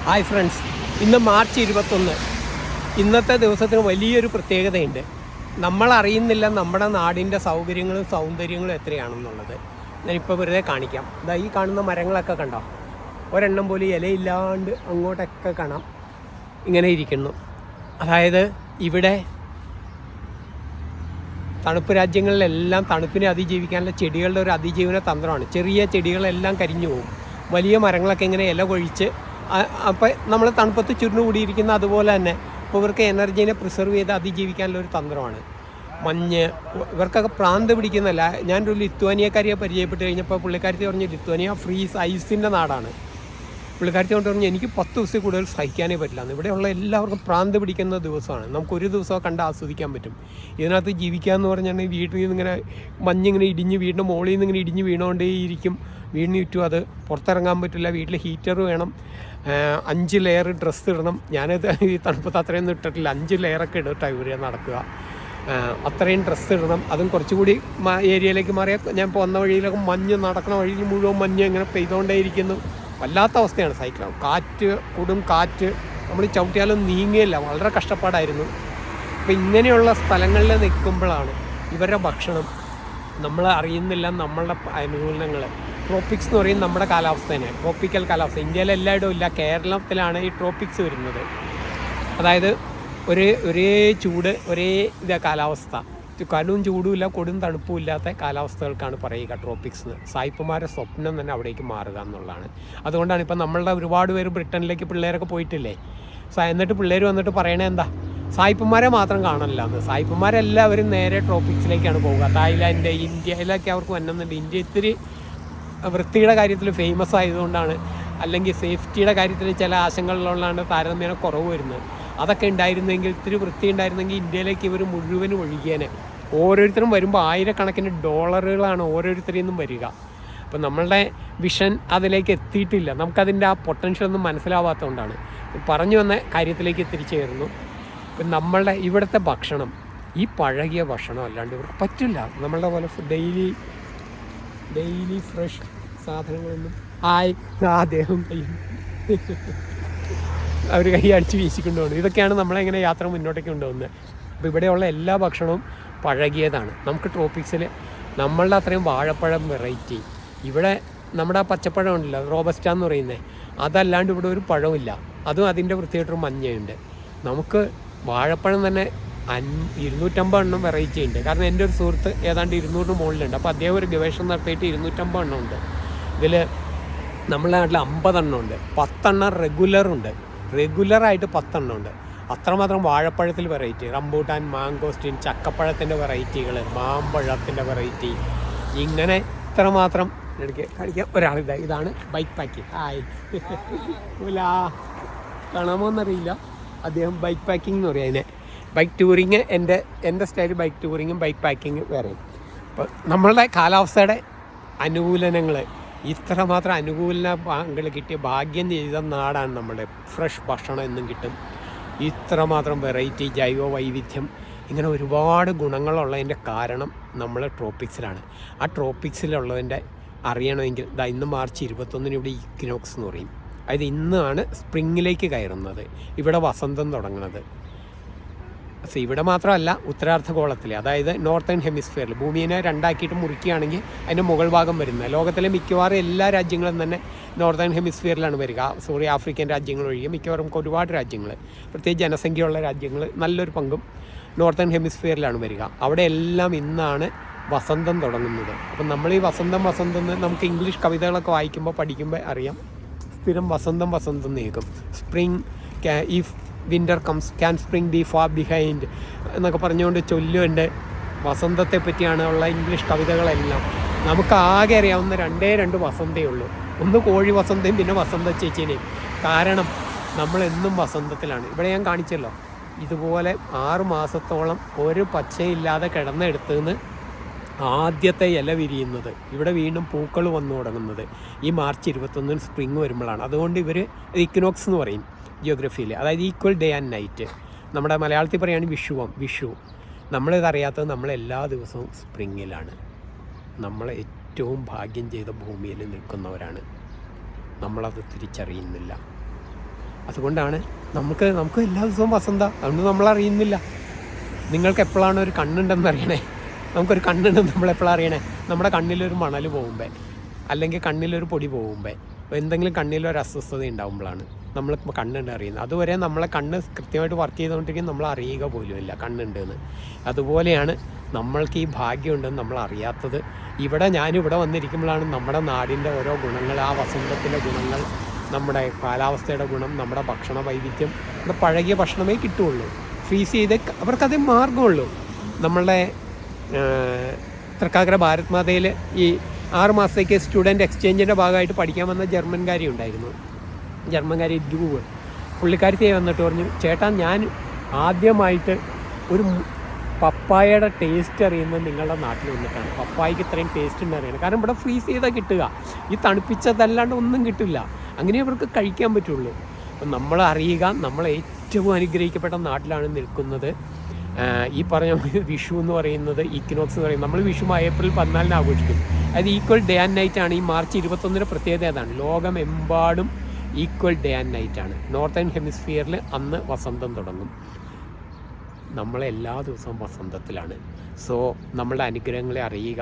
Hi friends, ഇന്ന് March 21. ഇന്നത്തെ ദിവസത്തിന് വലിയൊരു പ്രത്യേകതയുണ്ട്. നമ്മളറിയുന്നില്ല നമ്മുടെ നാടിൻ്റെ സൗകര്യങ്ങളും സൗന്ദര്യങ്ങളും എത്രയാണെന്നുള്ളത്. ഞാനിപ്പോൾ വെറുതെ കാണിക്കാം. ഇതാ ഈ കാണുന്ന മരങ്ങളൊക്കെ കണ്ടോ, ഒരെണ്ണം പോലും ഇലയില്ലാണ്ട് അങ്ങോട്ടൊക്കെ കാണാം ഇങ്ങനെ ഇരിക്കുന്നു. അതായത് ഇവിടെ തണുപ്പ് രാജ്യങ്ങളിലെല്ലാം തണുപ്പിനെ അതിജീവിക്കാനുള്ള ചെടികളുടെ ഒരു അതിജീവന തന്ത്രമാണ്. ചെറിയ ചെടികളെല്ലാം കരിഞ്ഞു പോകും, വലിയ മരങ്ങളൊക്കെ ഇങ്ങനെ ഇല കൊഴിച്ച് അപ്പോൾ നമ്മൾ തണുപ്പത്ത് ചുരുണ്ടു കൂടിയിരിക്കുന്ന അതുപോലെ തന്നെ ഇപ്പോൾ ഇവർക്ക് എനർജീനെ പ്രിസർവ് ചെയ്ത് അതിജീവിക്കാനുള്ള ഒരു തന്ത്രമാണ്. മഞ്ഞ് ഇവർക്കൊക്കെ പ്രാന്ത് പിടിക്കുന്നതല്ല. ഞാനൊരു ലിത്വാനിയക്കാരിയെ പരിചയപ്പെട്ട് കഴിഞ്ഞപ്പോൾ പുള്ളിക്കാരത്തി പറഞ്ഞു ലിത്വാനിയ ഫ്രീസ് ഐസിൻ്റെ നാടാണ്. പുള്ളിക്കാരത്തി കൊണ്ട് പറഞ്ഞു എനിക്ക് 10 ദിവസം കൂടുതൽ സഹിക്കാനേ പറ്റില്ല. ഇവിടെയുള്ള എല്ലാവർക്കും പ്രാന്ത് പിടിക്കുന്ന ദിവസമാണ്. നമുക്കൊരു ദിവസം കണ്ട് ആസ്വദിക്കാൻ പറ്റും. ഇതിനകത്ത് ജീവിക്കുക എന്ന് പറഞ്ഞാൽ വീട്ടിൽ നിന്ന് ഇങ്ങനെ മഞ്ഞിങ്ങനെ ഇടിഞ്ഞ് വീടിൻ്റെ മുകളിൽ നിന്ന് ഇങ്ങനെ ഇടിഞ്ഞ് വീണുകൊണ്ടേയിരിക്കും. വീടിന് ചുറ്റും അത് പുറത്തിറങ്ങാൻ പറ്റില്ല. വീട്ടിൽ ഹീറ്റർ വേണം, 5 ലെയർ ഡ്രസ്സ് ഇടണം. ഞാനത് ഈ തണുപ്പത്ത് അത്രയൊന്നും ഇട്ടിട്ടില്ല. 5 ലെയറൊക്കെ ഇട്ടിട്ടാണ് ഇവരെ നടക്കുക. അത്രയും ഡ്രസ്സ് ഇടണം. അതും കുറച്ചുകൂടി ഏരിയയിലേക്ക് മാറിയാൽ ഞാൻ പോകുന്ന വഴിയിലൊക്കെ മഞ്ഞ്, നടക്കുന്ന വഴിയിൽ മുഴുവൻ മഞ്ഞ് ഇങ്ങനെ പെയ്തുകൊണ്ടേയിരിക്കുന്നു. വല്ലാത്ത അവസ്ഥയാണ്. സൈക്കിൾ കാറ്റ്, കൊടും കാറ്റ്, നമ്മൾ ചവിട്ടിയാലും നീങ്ങിയില്ല. വളരെ കഷ്ടപ്പാടായിരുന്നു. അപ്പോൾ ഇങ്ങനെയുള്ള സ്ഥലങ്ങളിൽ നിൽക്കുമ്പോഴാണ് ഇവരുടെ ഭക്ഷണം നമ്മൾ അറിയുന്നില്ല. നമ്മളുടെ അനുകൂലങ്ങൾ ട്രോപ്പിക്സ് എന്ന് പറയും നമ്മുടെ കാലാവസ്ഥേനെ. ട്രോപ്പിക്കൽ കാലാവസ്ഥ ഇന്ത്യയിൽ എല്ലായിടവും ഇല്ല. കേരളത്തിലാണ് ഈ ട്രോപ്പിക്സ് വരുന്നത്. അതായത് ഒരേ ചൂട്, ഒരേ കാലാവസ്ഥ, കടും ചൂടുമില്ല കൊടും തണുപ്പും ഇല്ലാത്ത കാലാവസ്ഥകൾക്കാണ് പറയുക ട്രോപ്പിക്സ്. സായിപ്പുമാരുടെ സ്വപ്നം തന്നെ അവിടേക്ക് മാറുക എന്നുള്ളതാണ്. അതുകൊണ്ടാണ് ഇപ്പം നമ്മളുടെ ഒരുപാട് പേര് ബ്രിട്ടനിലേക്ക് പിള്ളേരൊക്കെ പോയിട്ടില്ലേ. എന്നിട്ട് പിള്ളേർ വന്നിട്ട് പറയണേ എന്താ, സായിപ്പുമാരെ മാത്രം കാണില്ല എന്ന്. സായിപ്പുമാരെല്ലാവരും നേരെ ട്രോപ്പിക്സിലേക്കാണ് പോവുക. തായ്ലാൻഡ്, ഇന്ത്യയിലൊക്കെ അവർക്ക് വന്നുന്നുണ്ട്. ഇന്ത്യ ഇത്തിരി വൃത്തിയുടെ കാര്യത്തിൽ ഫേമസ് ആയതുകൊണ്ടാണ്, അല്ലെങ്കിൽ സേഫ്റ്റിയുടെ കാര്യത്തിൽ ചില ആശങ്കകളുള്ളതാണ് താരതമ്യേന കുറവ് വരുന്നത്. അതൊക്കെ ഉണ്ടായിരുന്നെങ്കിൽ, ഇത്തിരി വൃത്തി ഉണ്ടായിരുന്നെങ്കിൽ ഇന്ത്യയിലേക്ക് ഇവർ മുഴുവനും ഒഴുകിയേനെ. ഓരോരുത്തരും വരുമ്പോൾ ആയിരക്കണക്കിന് ഡോളറുകളാണ് ഓരോരുത്തരിൽ നിന്നും വരിക. അപ്പം നമ്മളുടെ വിഷൻ അതിലേക്ക് എത്തിയിട്ടില്ല. നമുക്കതിൻ്റെ ആ പൊട്ടൻഷ്യൽ ഒന്നും മനസ്സിലാവാത്തതുകൊണ്ടാണ്. പറഞ്ഞു വന്ന കാര്യത്തിലേക്ക് തിരിച്ചേരുന്നു. ഇപ്പം നമ്മളുടെ ഇവിടുത്തെ ഭക്ഷണം ഈ പഴകിയ ഭക്ഷണം അല്ലാണ്ട് ഇവർക്ക് പറ്റില്ല. നമ്മളുടെ പോലെ ഡെയിലി ഫ്രഷ് സാധനങ്ങളൊന്നും അദ്ദേഹം അവർ കൈ അടിച്ച് വീശിക്കൊണ്ട് പോകുന്നു. ഇതൊക്കെയാണ് നമ്മളെങ്ങനെ യാത്ര മുന്നോട്ടേക്ക് കൊണ്ടുപോകുന്നത്. അപ്പോൾ ഇവിടെയുള്ള എല്ലാ ഭക്ഷണവും പഴകിയതാണ്. നമുക്ക് ട്രോപ്പിക്സിൽ നമ്മളുടെ അത്രയും വാഴപ്പഴം വെറൈറ്റി ഇവിടെ നമ്മുടെ ആ പച്ചപ്പഴം ഉണ്ടല്ലോ, റോബസ്റ്റ എന്ന് പറയുന്നത്, അതല്ലാണ്ട് ഇവിടെ ഒരു പഴമില്ല. അതും അതിൻ്റെ വൃത്തിയായിട്ടൊരു മഞ്ഞയുണ്ട്. നമുക്ക് വാഴപ്പഴം തന്നെ 250 എണ്ണം വെറൈറ്റി ഉണ്ട്. കാരണം എൻ്റെ ഒരു സുഹൃത്ത് ഏതാണ്ട് 200 മുകളിലുണ്ട്. അപ്പോൾ അദ്ദേഹം ഒരു ഗവേഷണം നടത്തിയിട്ട് 250 എണ്ണം ഉണ്ട്. ഇതിൽ നമ്മുടെ നാട്ടിൽ 50 എണ്ണം ഉണ്ട്. 10 എണ്ണം റെഗുലറായിട്ട് 10 എണ്ണം ഉണ്ട്. അത്രമാത്രം വാഴപ്പഴത്തിൽ വെറൈറ്റി, റംബൂട്ടാൻ, മാങ്കോസ്റ്റിൻ, ചക്കപ്പഴത്തിൻ്റെ വെറൈറ്റികൾ, മാമ്പഴത്തിൻ്റെ വെറൈറ്റി, ഇങ്ങനെ ഇത്രമാത്രം കഴിക്കാം. ഇതാണ് ബൈക്ക് പാക്കിങ്. ഹായ് കാണാമോ എന്നറിയില്ല. അദ്ദേഹം ബൈക്ക് പാക്കിംഗ് എന്ന് പറയും അതിനെ. ബൈക്ക് ടൂറിങ് എൻ്റെ സ്റ്റൈൽ ബൈക്ക് ടൂറിങ്ങും ബൈക്ക് പാക്കിങ് വേറെ. അപ്പോൾ നമ്മളുടെ കാലാവസ്ഥയുടെ അനുകൂലനങ്ങൾ, ഇത്രമാത്രം അനുകൂലനങ്ങൾ കിട്ടിയ ഭാഗ്യം ചെയ്ത നാടാണ് നമ്മുടെ. ഫ്രഷ് ഭക്ഷണം എന്നും കിട്ടും, ഇത്രമാത്രം വെറൈറ്റി, ജൈവ വൈവിധ്യം, ഇങ്ങനെ ഒരുപാട് ഗുണങ്ങളുള്ളതിൻ്റെ കാരണം നമ്മൾ ട്രോപ്പിക്സിലാണ്. ആ ട്രോപ്പിക്സിലുള്ളതിൻ്റെ അറിയണമെങ്കിൽ ഇന്ന് മാർച്ച് 21 ഇവിടെ ഇക്വിനോക്സ് എന്ന് പറയും. അതായത് ഇന്നാണ് സ്പ്രിങ്ങിലേക്ക് കയറുന്നത്, ഇവിടെ വസന്തം തുടങ്ങുന്നത്. ഇവിടെ മാത്രമല്ല, ഉത്തരാർദ്ധഗോളത്തിൽ, അതായത് നോർത്തേൺ ഹെമിസ്ഫിയറിൽ ഭൂമിയെ രണ്ടാക്കിയിട്ട് മുറിക്കുകയാണെങ്കിൽ അതിൻ്റെ മുകൾ ഭാഗം വരുന്നത്. ലോകത്തിലെ മിക്കവാറും എല്ലാ രാജ്യങ്ങളും തന്നെ നോർത്തേൺ ഹെമിസ്ഫിയറിലാണ് വരിക. ആഫ്രിക്കൻ രാജ്യങ്ങൾ ഒഴികെ മിക്കവാറും ഒരുപാട് രാജ്യങ്ങൾ, പ്രത്യേകിച്ച് ജനസംഖ്യയുള്ള രാജ്യങ്ങൾ, നല്ലൊരു പങ്കും നോർത്തേൺ ഹെമിസ്ഫിയറിലാണ് വരിക. അവിടെ എല്ലാം ഇന്നാണ് വസന്തം തുടങ്ങുന്നത്. അപ്പം നമ്മൾ ഈ വസന്തം എന്ന് നമുക്ക് ഇംഗ്ലീഷ് കവിതകളൊക്കെ വായിക്കുമ്പോൾ പഠിക്കുമ്പോൾ അറിയാം. സ്ഥിരം വസന്തം കേൾക്കും. Spring if winter comes can spring B far behind എന്നൊക്കെ പറഞ്ഞുകൊണ്ട് ചൊല്ലുണ്ട്. വസന്തത്തെ പറ്റിയാണ് ഉള്ള ഇംഗ്ലീഷ് കവിതകളെല്ലാം. നമുക്ക് ആകെ അറിയാവുന്ന 2 വസന്തേ ഉള്ളൂ. ഒന്ന് കോഴി വസന്തയും പിന്നെ വസന്ത ചേച്ചീനെയും. കാരണം നമ്മളെന്നും വസന്തത്തിലാണ്. ഇവിടെ ഞാൻ കാണിച്ചല്ലോ, ഇതുപോലെ 6 മാസത്തോളം ഒരു പച്ചയില്ലാതെ കിടന്നെടുത്തുനിന്ന് ആദ്യത്തെ ഇല വിരിയുന്നത്, ഇവിടെ വീണ്ടും പൂക്കൾ വന്നു തുടങ്ങുന്നത് ഈ മാർച്ച് 21 സ്പ്രിങ് വരുമ്പോഴാണ്. അതുകൊണ്ട് ഇവർ ഇക്വിനോക്സ് എന്ന് പറയും ജിയോഗ്രഫിയിൽ. അതായത് ഈക്വൽ ഡേ ആൻഡ് നൈറ്റ്. നമ്മുടെ മലയാളത്തിൽ പറയുകയാണെങ്കിൽ വിഷു. നമ്മളിതറിയാത്തത് നമ്മളെല്ലാ ദിവസവും സ്പ്രിങ്ങിലാണ്. നമ്മൾ ഏറ്റവും ഭാഗ്യം ചെയ്ത ഭൂമിയിൽ നിൽക്കുന്നവരാണ്. നമ്മളത് തിരിച്ചറിയുന്നില്ല. അതുകൊണ്ടാണ് നമുക്ക് എല്ലാ ദിവസവും വസന്ത, അതുകൊണ്ട് നമ്മളറിയുന്നില്ല. നിങ്ങൾക്ക് എപ്പോഴാണ് ഒരു കണ്ണുണ്ടെന്ന് അറിയണേ? നമുക്കൊരു കണ്ണുണ്ടെന്ന് നമ്മളെപ്പോഴാണ് അറിയണേ? നമ്മുടെ കണ്ണിലൊരു മണൽ പോകുമ്പോൾ, അല്ലെങ്കിൽ കണ്ണിലൊരു പൊടി പോകുമ്പോൾ, എന്തെങ്കിലും കണ്ണിലൊരു അസ്വസ്ഥത ഉണ്ടാകുമ്പോഴാണ് നമ്മൾ കണ്ണുണ്ട് അറിയുന്നത്. അതുവരെ നമ്മളെ കണ്ണ് കൃത്യമായിട്ട് വർക്ക് ചെയ്തുകൊണ്ടിരിക്കും, നമ്മൾ അറിയുക പോലുമില്ല കണ്ണുണ്ടെന്ന്. അതുപോലെയാണ് നമ്മൾക്ക് ഈ ഭാഗ്യമുണ്ടെന്ന് നമ്മൾ അറിയാത്തത്. ഞാനിവിടെ വന്നിരിക്കുമ്പോഴാണ് നമ്മുടെ നാടിൻ്റെ ഓരോ ഗുണങ്ങൾ, ആ വസന്തത്തിൻ്റെ ഗുണങ്ങൾ, നമ്മുടെ കാലാവസ്ഥയുടെ ഗുണം, നമ്മുടെ ഭക്ഷണ വൈവിധ്യം, നമ്മുടെ പഴകിയ ഭക്ഷണമേ കിട്ടുകയുള്ളൂ. ഫ്രീസ് ചെയ്ത് അവർക്കതേ മാർഗമുള്ളൂ. നമ്മളുടെ തൃക്കാക്കര ഭാരത് മാതയിൽ ഈ 6 മാസത്തേക്ക് സ്റ്റുഡൻറ്റ് എക്സ്ചേഞ്ചിൻ്റെ ഭാഗമായിട്ട് പഠിക്കാൻ വന്ന ജർമ്മൻകാരി ഉണ്ടായിരുന്നു. ജർമ്മൻകാരി ഡ്യൂവ് പുള്ളിക്കാരത്തെ വന്നിട്ട് പറഞ്ഞു, ചേട്ടാ ഞാൻ ആദ്യമായിട്ട് ഒരു പപ്പായയുടെ ടേസ്റ്റ് അറിയുന്നത് നിങ്ങളുടെ നാട്ടിൽ വന്നിട്ടാണ്. പപ്പായക്ക് ഇത്രയും ടേസ്റ്റ് ഉണ്ട് അറിയണം. കാരണം ഇവിടെ ഫ്രീസ് ചെയ്താൽ കിട്ടുക, ഈ തണുപ്പിച്ചതല്ലാണ്ട് ഒന്നും കിട്ടില്ല. അങ്ങനെ അവർക്ക് കഴിക്കാൻ പറ്റുള്ളൂ. അപ്പം നമ്മൾ അറിയുക, നമ്മൾ ഏറ്റവും അനുഗ്രഹിക്കപ്പെട്ട നാട്ടിലാണ് നിൽക്കുന്നത്. ഈ പറഞ്ഞ വിഷു എന്ന് പറയുന്നത്, ഈക്വിനോക്സ് എന്ന് പറയുന്നത്, നമ്മൾ വിഷു ഏപ്രിൽ 14 ആഘോഷിക്കും. അത് ഈക്വൽ ഡേ ആൻഡ് നൈറ്റ് ആണ്. ഈ മാർച്ച് 21 പ്രത്യേകത അതാണ്. ലോകമെമ്പാടും ഈക്വൽ ഡേ ആൻഡ് നൈറ്റ് ആണ്. നോർത്തേൺ ഹെമിസ്ഫിയറിൽ അന്ന് വസന്തം തുടങ്ങും. നമ്മളെല്ലാ ദിവസവും വസന്തത്തിലാണ്. സോ നമ്മളുടെ അനുഗ്രഹങ്ങളെ അറിയുക.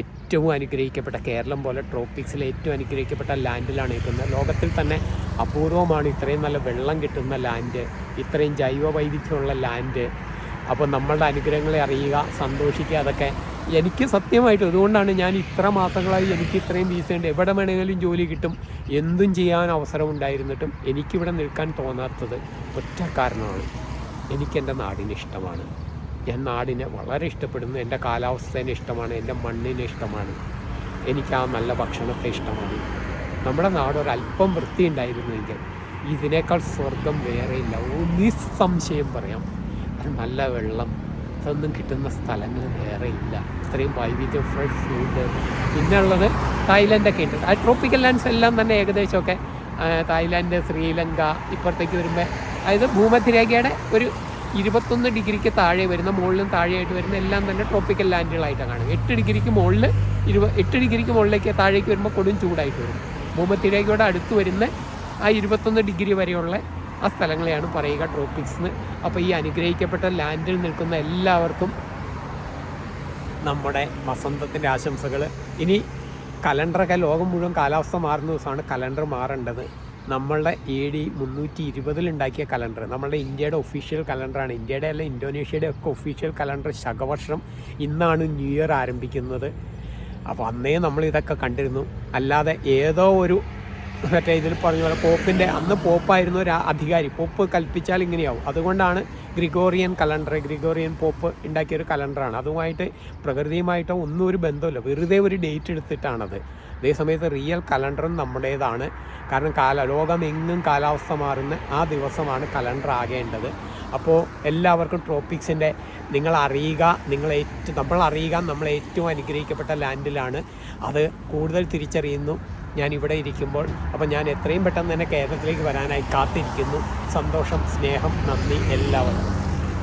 ഏറ്റവും അനുഗ്രഹിക്കപ്പെട്ട കേരളം പോലെ ട്രോപ്പിക്സിലെ ഏറ്റവും അനുഗ്രഹിക്കപ്പെട്ട ലാൻഡിലാണ് നിൽക്കുന്നത്. ലോകത്തിൽ തന്നെ അപൂർവമാണ് ഇത്രയും നല്ല വെള്ളം കിട്ടുന്ന ലാൻഡ്, ഇത്രയും ജൈവ വൈവിധ്യമുള്ള ലാൻഡ്. അപ്പോൾ നമ്മളുടെ അനുഗ്രഹങ്ങളെ അറിയുക, സന്തോഷിക്കുക. അതൊക്കെ എനിക്ക് സത്യമായിട്ട്, അതുകൊണ്ടാണ് ഞാൻ ഇത്ര മാസങ്ങളായി എനിക്ക് ഇത്രയും വീസയുണ്ട്, എവിടെ വേണമെങ്കിലും ജോലി കിട്ടും, എന്തും ചെയ്യാൻ അവസരം ഉണ്ടായിരുന്നിട്ടും എനിക്കിവിടെ നിൽക്കാൻ തോന്നാത്തത് ഒറ്റ കാരണമാണ്. എനിക്കെൻ്റെ നാടിനെ ഇഷ്ടമാണ്. ഞാൻ നാടിനെ വളരെ ഇഷ്ടപ്പെടുന്നു. എൻ്റെ കാലാവസ്ഥേനെ ഇഷ്ടമാണ്, എൻ്റെ മണ്ണിനെ ഇഷ്ടമാണ്, എനിക്ക് ആ നല്ല ഭക്ഷണത്തെ ഇഷ്ടമാണ്. നമ്മുടെ നാടൊരല്പം വൃത്തി ഉണ്ടായിരുന്നെങ്കിൽ ഇതിനേക്കാൾ സ്വർഗം വേറെയില്ല, നിസ്സംശയം പറയാം. അത് നല്ല വെള്ളം, അതൊന്നും കിട്ടുന്ന സ്ഥലങ്ങൾ വേറെ ഇല്ല. ഇത്രയും വൈവിധ്യം, ഫ്രഷ് ഫുഡ്. പിന്നെ ഉള്ളത് തായ്ലൻഡൊക്കെ ഉണ്ട്. ആ ട്രോപ്പിക്കൽ ലാൻഡ്സ് എല്ലാം തന്നെ ഏകദേശമൊക്കെ തായ്ലാൻഡ്, ശ്രീലങ്ക ഇപ്പുറത്തേക്ക് വരുമ്പോൾ, അതായത് ഭൂമധ്യരേഖയുടെ ഒരു 21 ഡിഗ്രിക്ക് താഴെ വരുന്ന, മുകളിലും താഴെയായിട്ട് വരുന്ന എല്ലാം തന്നെ ട്രോപ്പിക്കൽ ലാൻഡുകളായിട്ടാണ് കാണുന്നത്. 8 ഡിഗ്രിക്ക് മുകളിൽ 8 ഡിഗ്രിക്ക് മുകളിലേക്ക് താഴേക്ക് വരുമ്പോൾ കൊടും ചൂടായിട്ട് വരും. ഭൂമധ്യരേഖയോട് അടുത്ത് വരുന്ന ആ 21 ഡിഗ്രി വരെയുള്ള ആ സ്ഥലങ്ങളെയാണ് പറയുക ട്രോപ്പിക്സ് എന്ന്. അപ്പോൾ ഈ അനുഗ്രഹിക്കപ്പെട്ട ലാൻഡിൽ നിൽക്കുന്ന എല്ലാവർക്കും നമ്മുടെ വസന്തത്തിൻ്റെ ആശംസകൾ. ഇനി കലണ്ടറൊക്കെ, ലോകം മുഴുവൻ കാലാവസ്ഥ മാറുന്ന ദിവസമാണ് കലണ്ടർ മാറേണ്ടത്. നമ്മളുടെ AD 320 ഉണ്ടാക്കിയ കലണ്ടർ നമ്മളുടെ ഇന്ത്യയുടെ ഒഫീഷ്യൽ കലണ്ടറാണ്. ഇന്ത്യയുടെ അല്ല, ഇന്തോനേഷ്യയുടെ ഒക്കെ ഒഫീഷ്യൽ കലണ്ടർ. ശകവർഷം ഇന്നാണ് ന്യൂ ഇയർ ആരംഭിക്കുന്നത്. അപ്പോൾ അന്നേ നമ്മൾ ഇതൊക്കെ കണ്ടിരുന്നു. അല്ലാതെ ഏതോ ഒരു മറ്റേ ഇതിൽ പറഞ്ഞ പോലെ പോപ്പിൻ്റെ, അന്ന് പോപ്പായിരുന്നു ഒരു അധികാരി, പോപ്പ് കൽപ്പിച്ചാൽ ഇങ്ങനെയാവും. അതുകൊണ്ടാണ് ഗ്രിഗോറിയൻ കലണ്ടർ, ഗ്രിഗോറിയൻ പോപ്പ് ഉണ്ടാക്കിയൊരു കലണ്ടറാണ്. അതുമായിട്ട് പ്രകൃതിയുമായിട്ടോ ഒന്നും ഒരു ബന്ധമില്ല, വെറുതെ ഒരു ഡേറ്റ് എടുത്തിട്ടാണത്. അതേസമയത്ത് റിയൽ കലണ്ടറും നമ്മുടേതാണ്. കാരണം ലോകമെങ്ങും കാലാവസ്ഥ മാറുന്ന ആ ദിവസമാണ് കലണ്ടർ ആകേണ്ടത്. അപ്പോൾ എല്ലാവർക്കും ട്രോപ്പിക്സിൻ്റെ നമ്മൾ അറിയുക, നമ്മൾ ഏറ്റവും അനുഗ്രഹിക്കപ്പെട്ട ലാൻഡിലാണ്. അത് കൂടുതൽ തിരിച്ചറിയുന്നു ഞാൻ ഇവിടെ ഇരിക്കുമ്പോൾ. അപ്പോൾ ഞാൻ എത്രയും പെട്ടെന്ന് തന്നെ കേരളത്തിലേക്ക് വരാനായി കാത്തിരിക്കുന്നു. സന്തോഷം, സ്നേഹം, നന്ദി എല്ലാവർക്കും.